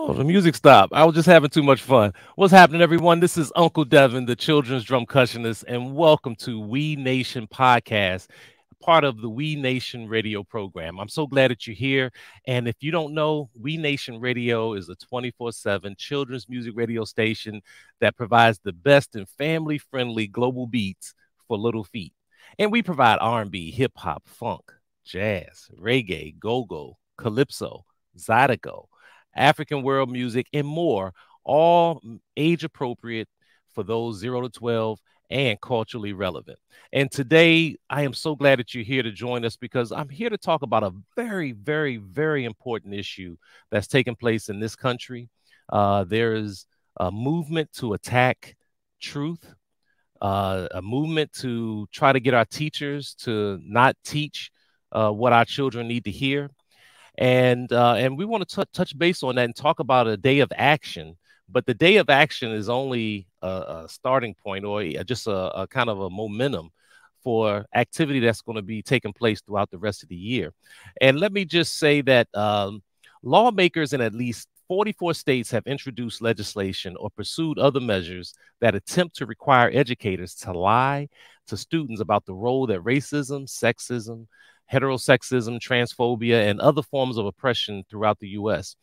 Oh, the music stopped. I was just having too much fun. What's happening, everyone? This is Uncle Devin, the children's drum cushionist, and welcome to We Nation Podcast, part of the We Nation radio program. I'm so glad that you're here. And if you don't know, We Nation Radio is a 24/7 children's music radio station that provides the best and family-friendly global beats for little feet. And we provide R&B, hip hop, funk, jazz, reggae, go-go, calypso, zydeco, African world music, and more, all age appropriate for those 0 to 12 and culturally relevant. And today, I am so glad that you're here to join us because I'm here to talk about a very, very, very important issue that's taking place in this country. There is a movement to attack truth, a movement to try to get our teachers to not teach what our children need to hear. And we want to touch base on that and talk about a day of action. But the day of action is only a starting point or just a kind of a momentum for activity that's going to be taking place throughout the rest of the year. And let me just say that lawmakers in at least 44 states have introduced legislation or pursued other measures that attempt to require educators to lie to students about the role that racism, sexism, heterosexism, transphobia, and other forms of oppression throughout the U.S.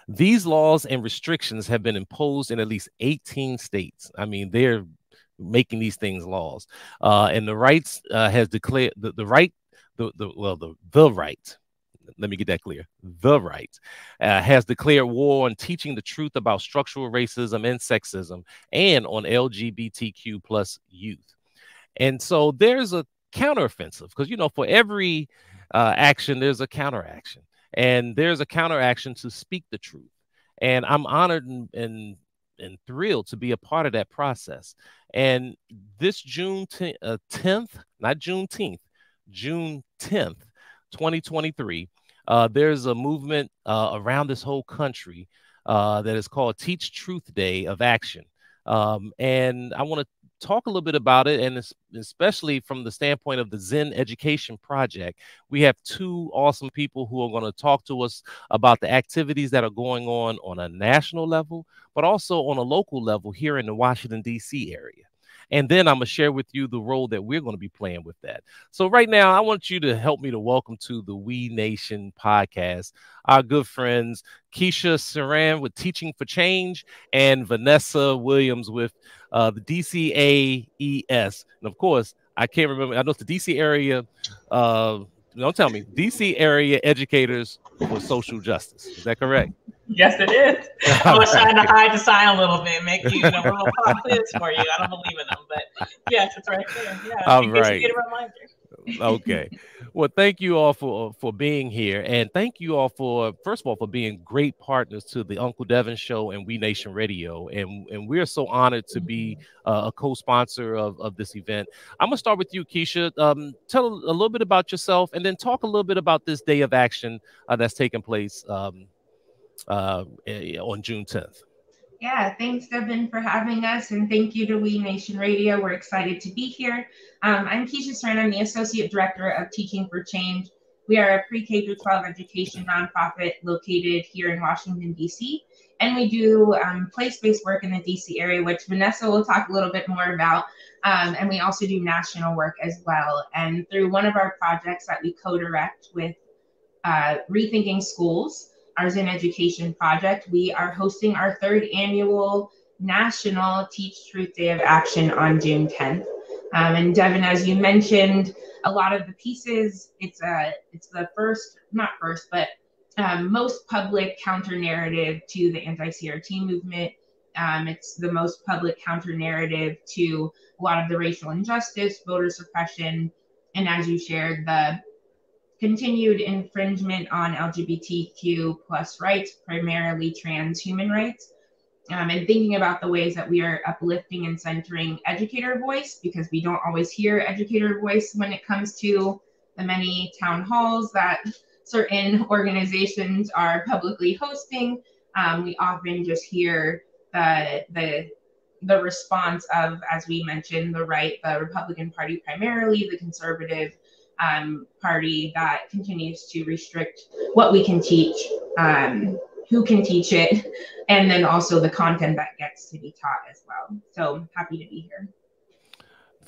These laws and restrictions have been imposed in at least 18 states. I mean, they're making these things laws. And the rights has declared the right, the right. Let me get that clear. The right has declared war on teaching the truth about structural racism and sexism and on LGBTQ plus youth. And so there's a counteroffensive because, you know, for every action, there's a counteraction. And there's a counteraction to speak the truth. And I'm honored and thrilled to be a part of that process. And this June 10th, not Juneteenth, June 10th, 2023, there's a movement around this whole country that is called Teach Truth Day of Action. And I want to talk a little bit about it, and especially from the standpoint of the Zen Education Project. We have two awesome people who are going to talk to us about the activities that are going on a national level, but also on a local level here in the Washington, D.C. area. And then I'm going to share with you the role that we're going to be playing with that. So right now, I want you to help me to welcome to the We Nation podcast our good friends, Keesha Ceran with Teaching for Change and Vanessa Williams with the DCAES. And of course, I can't remember. I know it's the DC area. Don't tell me. DC Area Educators for Social Justice. Is that correct? Yes, it is. I was trying to hide the sign a little bit, make you, a little pop quiz for you. I don't believe in them, but yes, it's right there. Yeah, all right. Get a reminder. Okay. Well, thank you all for being here, and thank you all for, first of all, for being great partners to the Uncle Devin Show and We Nation Radio, and we're so honored to be a co-sponsor of this event. I'm gonna start with you, Keesha. Tell a little bit about yourself, and then talk a little bit about this day of action that's taking place on June 10th. Yeah, thanks, Devin, for having us, and thank you to We Nation Radio. We're excited to be here. I'm Keesha Ceran. I'm the Associate Director of Teaching for Change. We are a pre-K through 12 education nonprofit located here in Washington, D.C., and we do place-based work in the D.C. area, which Vanessa will talk a little bit more about, and we also do national work as well. And through one of our projects that we co-direct with Rethinking Schools, our Zen Education Project, we are hosting our third annual National Teach Truth Day of Action on June 10th. And Devin, as you mentioned, a lot of the pieces, it's the most public counter narrative to the anti-CRT movement. It's the most public counter narrative to a lot of the racial injustice, voter suppression, and as you shared, the continued infringement on LGBTQ plus rights, primarily trans human rights, and thinking about the ways that we are uplifting and centering educator voice, because we don't always hear educator voice when it comes to the many town halls that certain organizations are publicly hosting. We often just hear the response of, as we mentioned, the right, the Republican Party primarily, the conservative party that continues to restrict what we can teach who can teach it, and then also the content that gets to be taught as well. So happy to be here.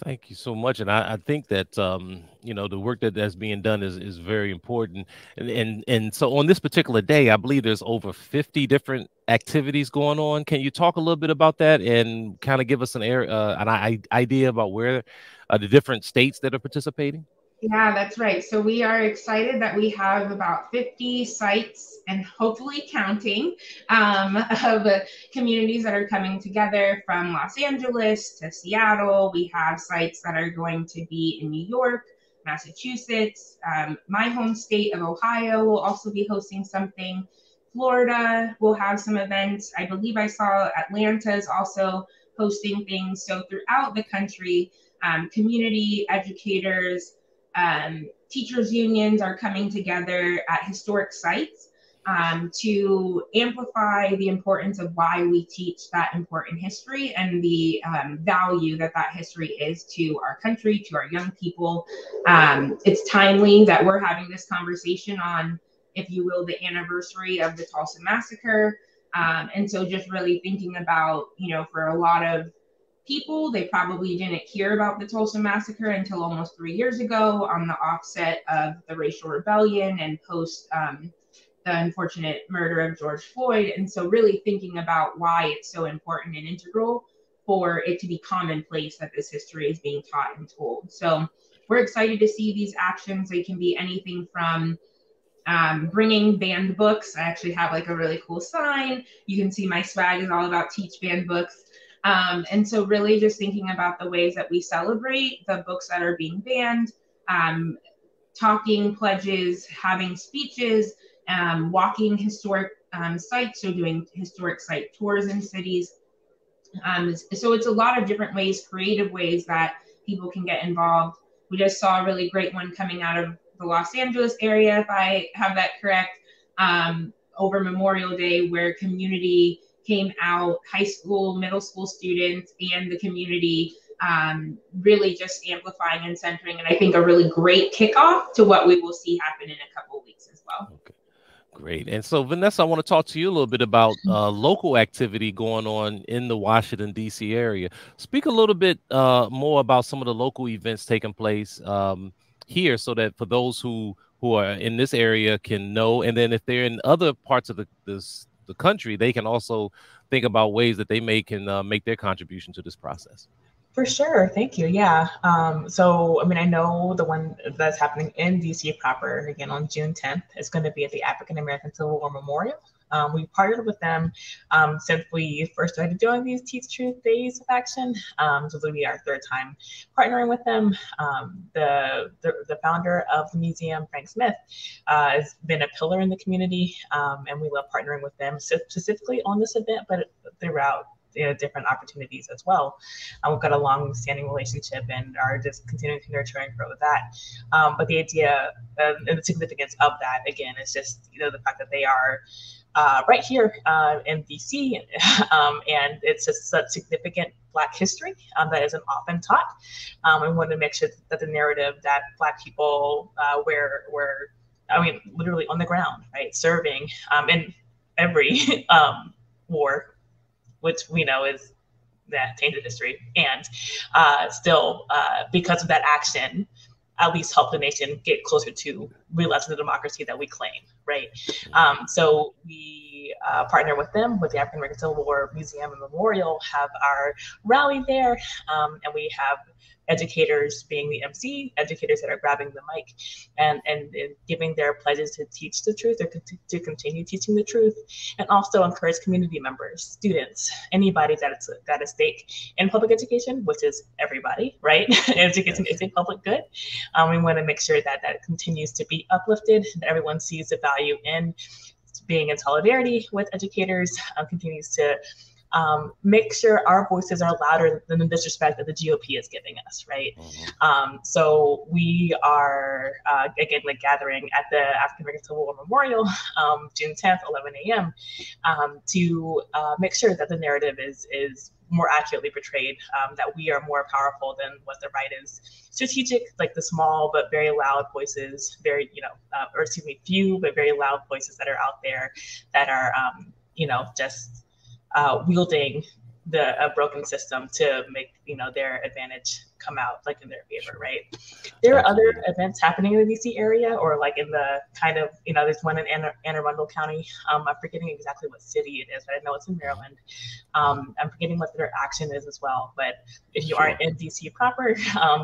Thank you so much, and I think that the work that's being done is very important, and so on this particular day, I believe there's over 50 different activities going on. Can you talk a little bit about that and kind of give us an idea about where the different states that are participating? Yeah, that's right. So we are excited that we have about 50 sites and hopefully counting of communities that are coming together from Los Angeles to Seattle. We have sites that are going to be in New York, Massachusetts. My home state of Ohio will also be hosting something. Florida will have some events. I believe I saw Atlanta is also hosting things. So throughout the country, community educators, teachers unions are coming together at historic sites to amplify the importance of why we teach that important history and the value that history is to our country, to our young people. It's timely that we're having this conversation on, if you will, the anniversary of the Tulsa Massacre. And so just really thinking about, for a lot of people, they probably didn't hear about the Tulsa Massacre until almost 3 years ago on the offset of the racial rebellion and post the unfortunate murder of George Floyd. And so really thinking about why it's so important and integral for it to be commonplace that this history is being taught and told. So we're excited to see these actions. They can be anything from bringing banned books. I actually have like a really cool sign. You can see my swag is all about teach banned books. And so really just thinking about the ways that we celebrate the books that are being banned, talking pledges, having speeches, walking historic sites, so doing historic site tours in cities. So it's a lot of different ways, creative ways that people can get involved. We just saw a really great one coming out of the Los Angeles area, if I have that correct, over Memorial Day, where community came out, high school, middle school students, and the community really just amplifying and centering. And I think a really great kickoff to what we will see happen in a couple of weeks as well. Okay. Great. And so, Vanessa, I want to talk to you a little bit about local activity going on in the Washington, D.C. area. Speak a little bit more about some of the local events taking place here, so that for those who are in this area can know, and then if they're in other parts of the country, they can also think about ways that they can make their contribution to this process. For sure. Thank you. Yeah. So, I know the one that's happening in DC proper, again, on June 10th, is going to be at the African American Civil War Memorial. We partnered with them since we first started doing these Teach Truth Days of Action. So this will be our third time partnering with them. The founder of the museum, Frank Smith, has been a pillar in the community, and we love partnering with them specifically on this event, but throughout different opportunities as well. We've got a long-standing relationship and are just continuing to nurture and grow with that. But the idea and the significance of that, again, is just the fact that they are right here in DC, and it's just such significant Black history that isn't often taught. We want to make sure that the narrative that Black people were literally on the ground, right, serving in every war, which we know is tainted history, and still, because of that action, at least help the nation get closer to realizing the democracy that we claim, right? So we partner with them, with the African American Civil War Museum and Memorial, have our rally there, and we have educators being the MC, educators that are grabbing the mic and giving their pledges to teach the truth, or to continue teaching the truth, and also encourage community members, students, anybody that's got a stake in public education, which is everybody, right? Education is a public good. We want to make sure that continues to be uplifted, that everyone sees the value in being in solidarity with educators, continues to make sure our voices are louder than the disrespect that the GOP is giving us, right? So we are, again, gathering at the African American Civil War Memorial, June 10th, 11 a.m., to make sure that the narrative is more accurately portrayed, that we are more powerful than what the right is. Strategic, like the small but very loud voices, very, or excuse me, few but very loud voices that are out there that are, just wielding a broken system to make, their advantage come out like in their favor, right? There are other events happening in the DC area, or like in the kind of, there's one in Anne Arundel County. I'm forgetting exactly what city it is, but I know it's in Maryland. I'm forgetting what their action is as well. But if you aren't in DC proper,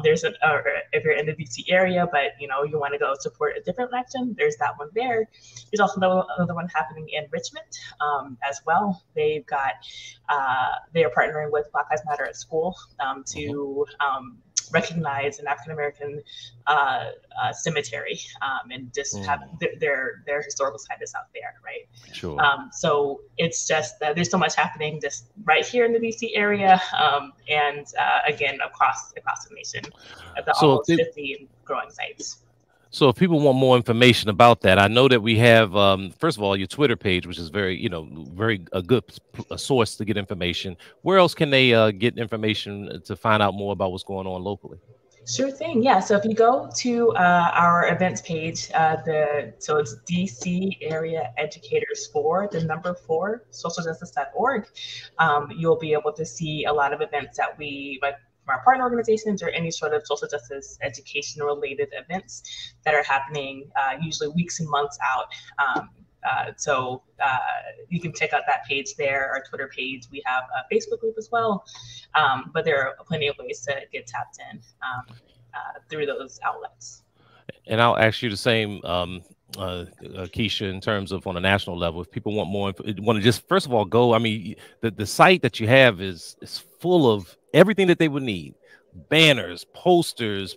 there's or if you're in the DC area, but you want to go support a different action, there's that one there. There's also another one happening in Richmond as well. They've got they are partnering with Black Lives Matter at School to recognize an African American cemetery and just have their historical sites out there, right? Sure. So it's just that there's so much happening just right here in the DC area, and again across the nation at the almost 50 growing sites. So if people want more information about that, I know that we have, first of all, your Twitter page, which is very, very a good source to get information. Where else can they get information to find out more about what's going on locally? Sure thing. Yeah. So if you go to our events page, so it's DC Area Educators 4, the number 4, socialjustice.org. You'll be able to see a lot of events that we like from our partner organizations or any sort of social justice education related events that are happening usually weeks and months out. So you can check out that page there, our Twitter page. We have a Facebook group as well, but there are plenty of ways to get tapped in through those outlets. And I'll ask you the same, Keesha, in terms of on a national level, if people want more, want to just first of all go. I mean, the site that you have is full of everything that they would need: banners, posters,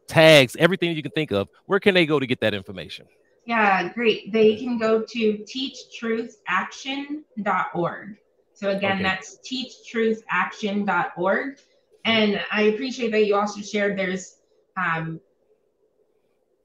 tags, everything you can think of. Where can they go to get that information? Yeah, great. They can go to teachtruthAction.org. So again, that's teachtruthAction.org. And I appreciate that you also shared there's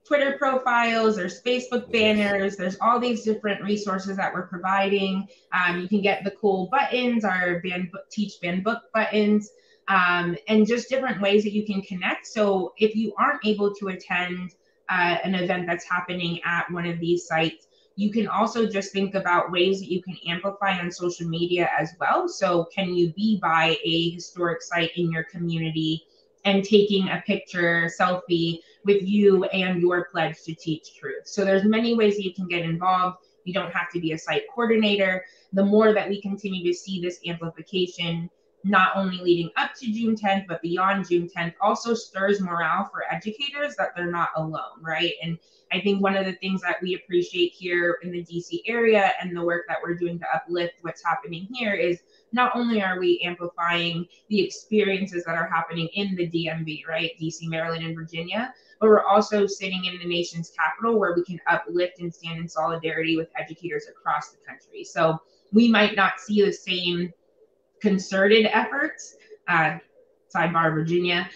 Twitter profiles, there's Facebook banners, there's all these different resources that we're providing. You can get the cool buttons, our Teach Ban Book buttons, and just different ways that you can connect. So if you aren't able to attend an event that's happening at one of these sites, you can also just think about ways that you can amplify on social media as well. So can you be by a historic site in your community and taking a picture, selfie with you and your pledge to teach truth? So there's many ways that you can get involved. You don't have to be a site coordinator. The more that we continue to see this amplification, not only leading up to June 10th, but beyond June 10th, also stirs morale for educators that they're not alone, right? And I think one of the things that we appreciate here in the DC area and the work that we're doing to uplift what's happening here is not only are we amplifying the experiences that are happening in the DMV, right? DC, Maryland, and Virginia, but we're also sitting in the nation's capital where we can uplift and stand in solidarity with educators across the country. So we might not see the same concerted efforts, sidebar Virginia,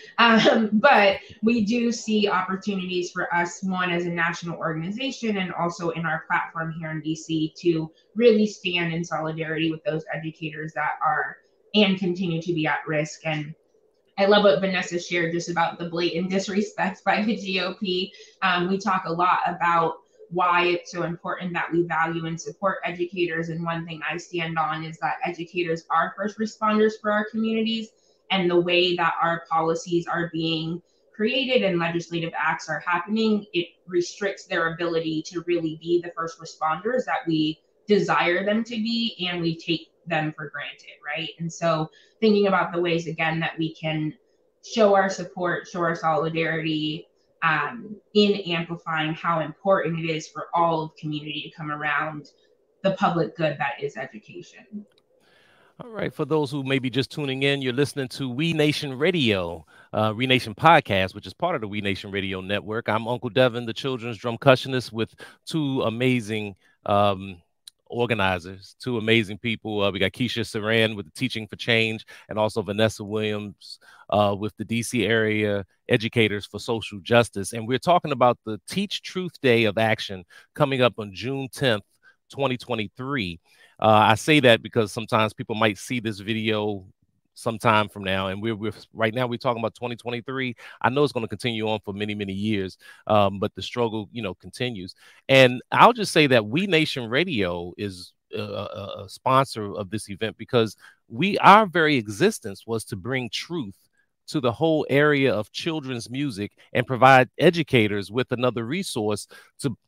but we do see opportunities for us, one as a national organization and also in our platform here in DC, to really stand in solidarity with those educators that are and continue to be at risk. And I love what Vanessa shared just about the blatant disrespect by the GOP. We talk a lot about why it's so important that we value and support educators. And one thing I stand on is that educators are first responders for our communities, and the way that our policies are being created and legislative acts are happening, it restricts their ability to really be the first responders that we desire them to be, and we take them for granted, right? And so thinking about the ways, again, that we can show our support, show our solidarity, in amplifying how important it is for all of community to come around the public good that is education. All right. For those who may be just tuning in, you're listening to We Nation Radio, We Nation Podcast, which is part of the We Nation Radio Network. I'm Uncle Devin, the children's drumcussionist, with two amazing organizers, two amazing people. We got Keesha Ceran with the Teaching for Change, and also Vanessa Williams with the DC Area Educators for Social Justice. And we're talking about the Teach Truth Day of Action coming up on June 10th, 2023. I say that because sometimes people might see this video sometime from now, and we're right now we're talking about 2023. I know it's going to continue on for many, many years, but the struggle, continues. And I'll just say that We Nation Radio is a sponsor of this event because our very existence was to bring truth to the whole area of children's music and provide educators with another resource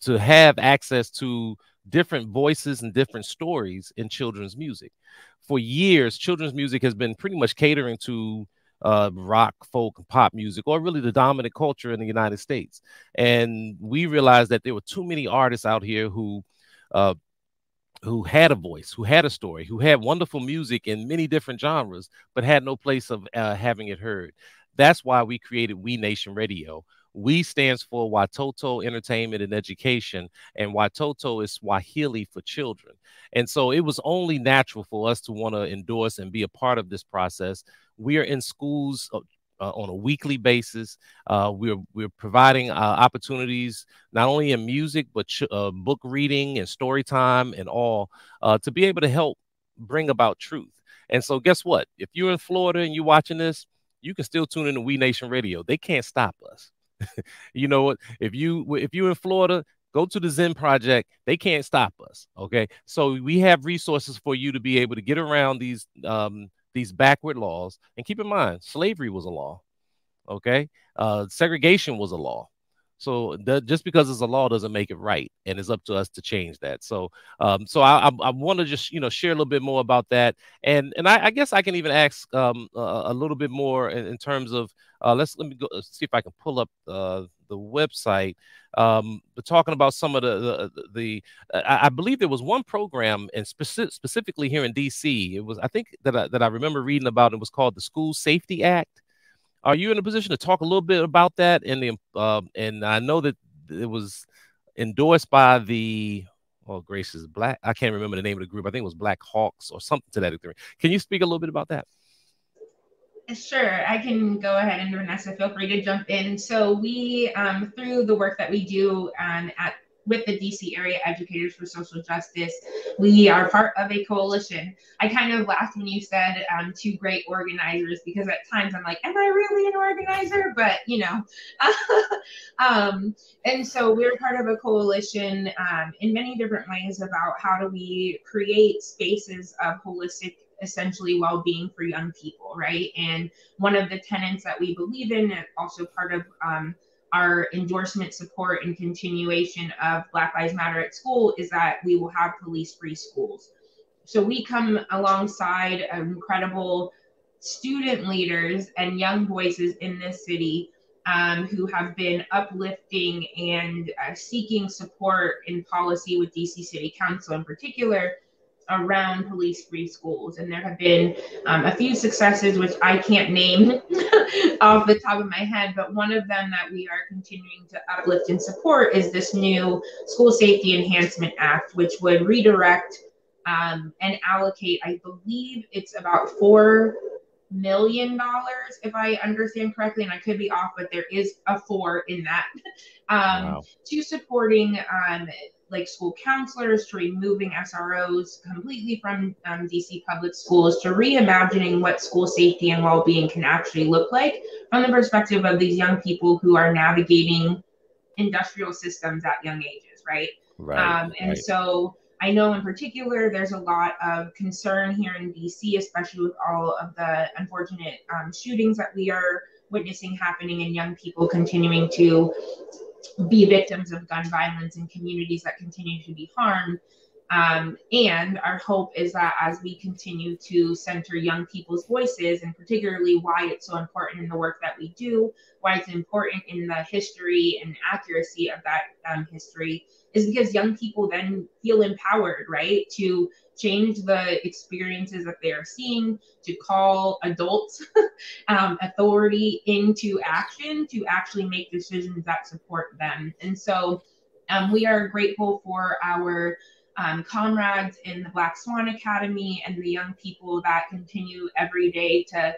to have access to different voices and different stories in children's music. For years, children's music has been pretty much catering to rock, folk, and pop music, or really the dominant culture in the United States. And we realized that there were too many artists out here who had a voice, who had a story, who had wonderful music in many different genres, but had no place of having it heard. That's why we created We Nation Radio. We stands for Watoto Entertainment and Education, and Watoto is Swahili for children. And so it was only natural for us to want to endorse and be a part of this process. We are in schools on a weekly basis. We're providing opportunities not only in music, but book reading and story time and all to be able to help bring about truth. And so guess what? If you're in Florida and you're watching this, you can still tune in to We Nation Radio. They can't stop us. You know what? If you're in Florida, go to the Zen Project. They can't stop us. Okay. So we have resources for you to be able to get around these backward laws. And keep in mind, slavery was a law. Okay. Segregation was a law. So just because it's a law doesn't make it right, and it's up to us to change that. So, I want to just share a little bit more about that, and I guess I can even ask a little bit more in terms of let me go see if I can pull up the website. But talking about some of I believe there was one program, and specifically here in DC, it was I think that I remember reading about. It was called the School Safety Act. Are you in a position to talk a little bit about that? And I know that it was endorsed by the gracious Black. I can't remember the name of the group. I think it was Black Hawks or something to that degree. Can you speak a little bit about that? Sure, I can go ahead, and Vanessa, feel free to jump in. So we, through the work that we do with the DC Area Educators for Social Justice, we are part of a coalition. I kind of laughed when you said two great organizers, because at times I'm like, am I really an organizer? But and so we're part of a coalition in many different ways about how do we create spaces of holistic, essentially, well-being for young people, right? And one of the tenets that we believe in, and also part of our endorsement, support, and continuation of Black Lives Matter at school, is that we will have police-free schools. So we come alongside incredible student leaders and young voices in this city who have been uplifting and seeking support in policy with DC City Council in particular around police-free schools. And there have been a few successes, which I can't name off the top of my head, but one of them that we are continuing to uplift and support is this new School Safety Enhancement Act, which would redirect and allocate, I believe it's about $4 million, if I understand correctly, and I could be off, but there is a 4 in that, to supporting like school counselors, to removing SROs completely from DC public schools, to reimagining what school safety and well-being can actually look like from the perspective of these young people who are navigating industrial systems at young ages, right? And so I know in particular there's a lot of concern here in DC, especially with all of the unfortunate shootings that we are witnessing happening, and young people continuing to be victims of gun violence in communities that continue to be harmed. And our hope is that as we continue to center young people's voices, and particularly why it's so important in the work that we do, why it's important in the history and accuracy of that history, is because young people then feel empowered, right, to change the experiences that they are seeing, to call adults authority into action, to actually make decisions that support them. And so we are grateful for our comrades in the Black Swan Academy and the young people that continue every day to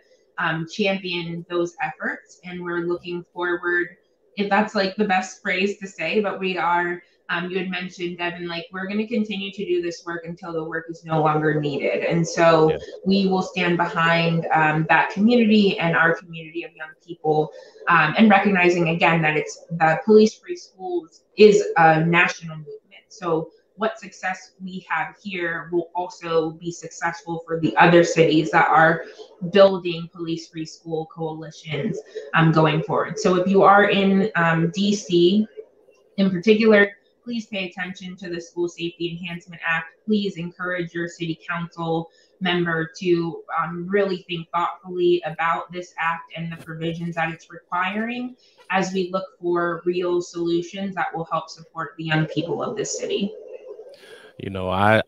champion those efforts. And we're looking forward, if that's like the best phrase to say, but we are You had mentioned, Devin, like we're going to continue to do this work until the work is no longer needed. And so we will stand behind that community and our community of young people, and recognizing again that it's the police-free schools is a national movement. So what success we have here will also be successful for the other cities that are building police-free school coalitions going forward. So if you are in DC in particular, please pay attention to the School Safety Enhancement Act. Please encourage your city council member to really think thoughtfully about this act and the provisions that it's requiring as we look for real solutions that will help support the young people of this city. You know, I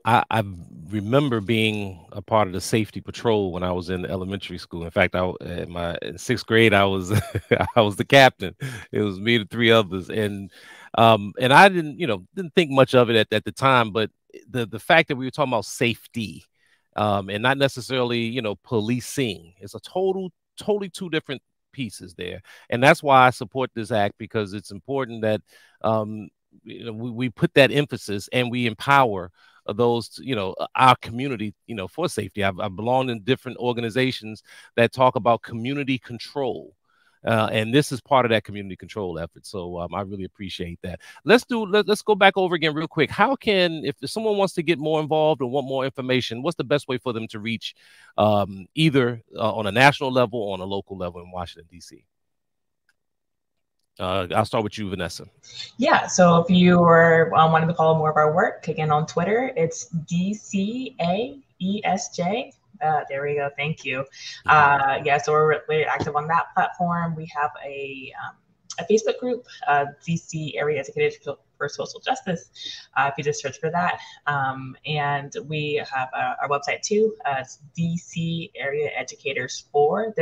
remember being a part of the safety patrol when I was in elementary school. In fact, in sixth grade, I was I was the captain. It was me and three others, and I didn't think much of it at the time. But the fact that we were talking about safety, and not necessarily policing, it's a totally two different pieces there, and that's why I support this act, because it's important that we put that emphasis and we empower those, our community, for safety. I've belonged in different organizations that talk about community control. And this is part of that community control effort. So I really appreciate that. Let's go back over again real quick. If someone wants to get more involved or want more information, what's the best way for them to reach either on a national level or on a local level in Washington, D.C.? I'll start with you, Vanessa. Yeah, so if you are wanting to follow more of our work, again on Twitter, it's DCAESJ. There we go. Thank you. So we're really active on that platform. We have a Facebook group, DC Area Educators for Social Justice. If you just search for that, and we have our website too. It's DC Area Educators 4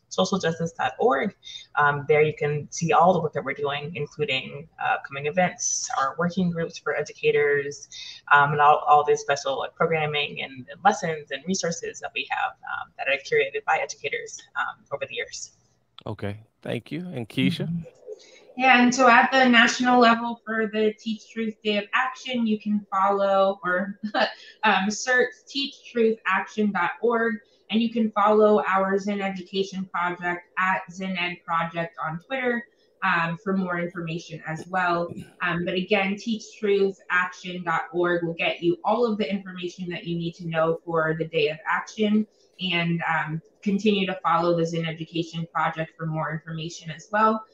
socialjustice.org. There you can see all the work that we're doing, including upcoming events, our working groups for educators, and all this special programming and lessons and resources that we have that are curated by educators over the years. Okay, thank you. And Keesha? Yeah, and so at the national level for the Teach Truth Day of Action, you can follow or search teachtruithaction.org. And you can follow our Zen Education Project at ZenEd Project on Twitter for more information as well. But again, teachtruithaction.org will get you all of the information that you need to know for the day of action, and continue to follow the Zen Education Project for more information as well.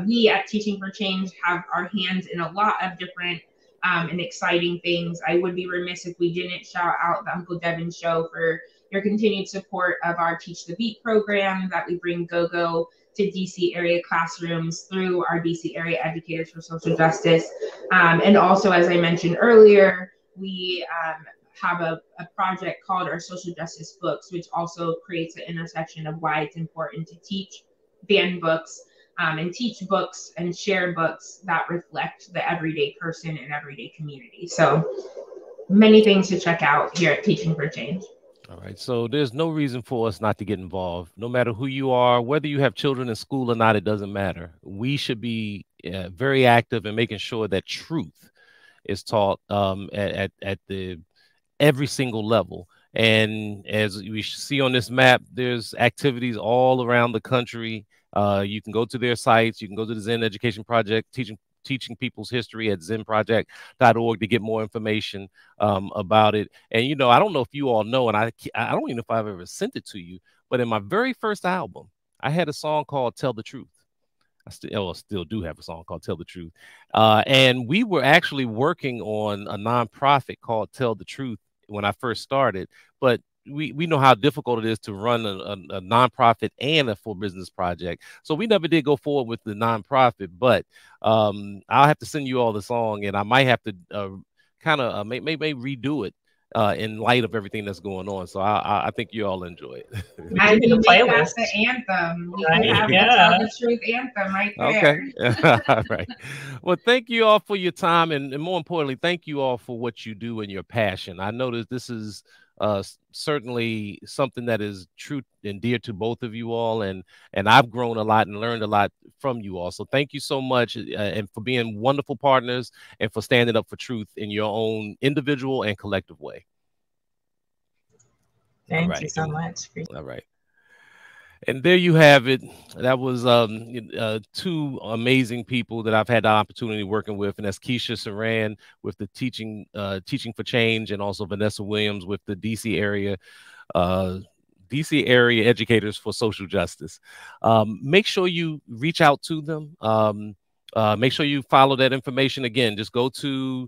We at Teaching for Change have our hands in a lot of different and exciting things. I would be remiss if we didn't shout out the Uncle Devin Show for your continued support of our Teach the Beat program that we bring go-go to DC area classrooms through our DC Area Educators for Social Justice. And also, as I mentioned earlier, we have a project called our Social Justice Books, which also creates an intersection of why it's important to teach, ban books, and teach books and share books that reflect the everyday person and everyday community. So many things to check out here at Teaching for Change. All right. So there's no reason for us not to get involved. No matter who you are, whether you have children in school or not, it doesn't matter. We should be very active in making sure that truth is taught at every single level. And as we see on this map, there's activities all around the country. You can go to their sites. You can go to the Zen Education Project, teaching people's history at zenproject.org to get more information about it. And, I don't know if you all know, and I don't even know if I've ever sent it to you, but in my very first album, I had a song called Tell the Truth. I still do have a song called Tell the Truth. And we were actually working on a nonprofit called Tell the Truth when I first started, but we know how difficult it is to run a nonprofit and a full business project. So we never did go forward with the nonprofit, but I'll have to send you all the song, and I might have to kind of maybe redo it in light of everything that's going on. So I think you all enjoy it. I do the playlist. The anthem. We could have the Tell the Truth anthem right there. Okay. All right. Well, thank you all for your time, and more importantly, thank you all for what you do and your passion. I know that this is certainly something that is true and dear to both of you all, and I've grown a lot and learned a lot from you all. So thank you so much, and for being wonderful partners and for standing up for truth in your own individual and collective way. Thank you so much. All right. And there you have it. That was two amazing people that I've had the opportunity working with, and that's Keesha Ceran with the Teaching for Change, and also Vanessa Williams with the DC area educators for social justice. Make sure you reach out to them. Make sure you follow that information. Again, just go to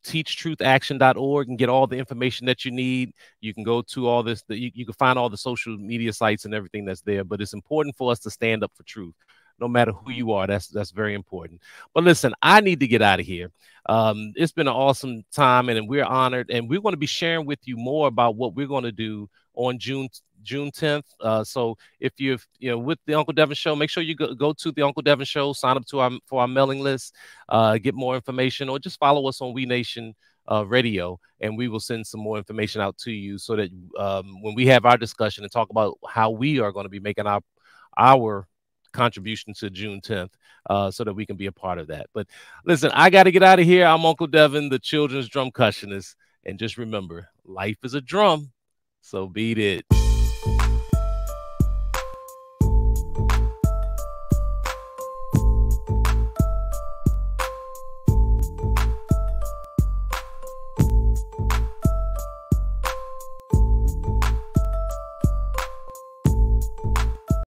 teachtruthaction.org and get all the information that you need. You can go to all this, you can find all the social media sites and everything that's there, but it's important for us to stand up for truth, no matter who you are. That's very important. But listen, I need to get out of here. It's been an awesome time, and we're honored, and we're going to be sharing with you more about what we're going to do on June 10th. So if you're with the Uncle Devin Show, make sure you go to the Uncle Devin Show, sign up to for our mailing list, get more information, or just follow us on We Nation Radio, and we will send some more information out to you, so that when we have our discussion and talk about how we are going to be making our contribution to June 10th, so that we can be a part of that. But listen, I got to get out of here. I'm Uncle Devin, the children's drum cushionist, and just remember, life is a drum. So beat it.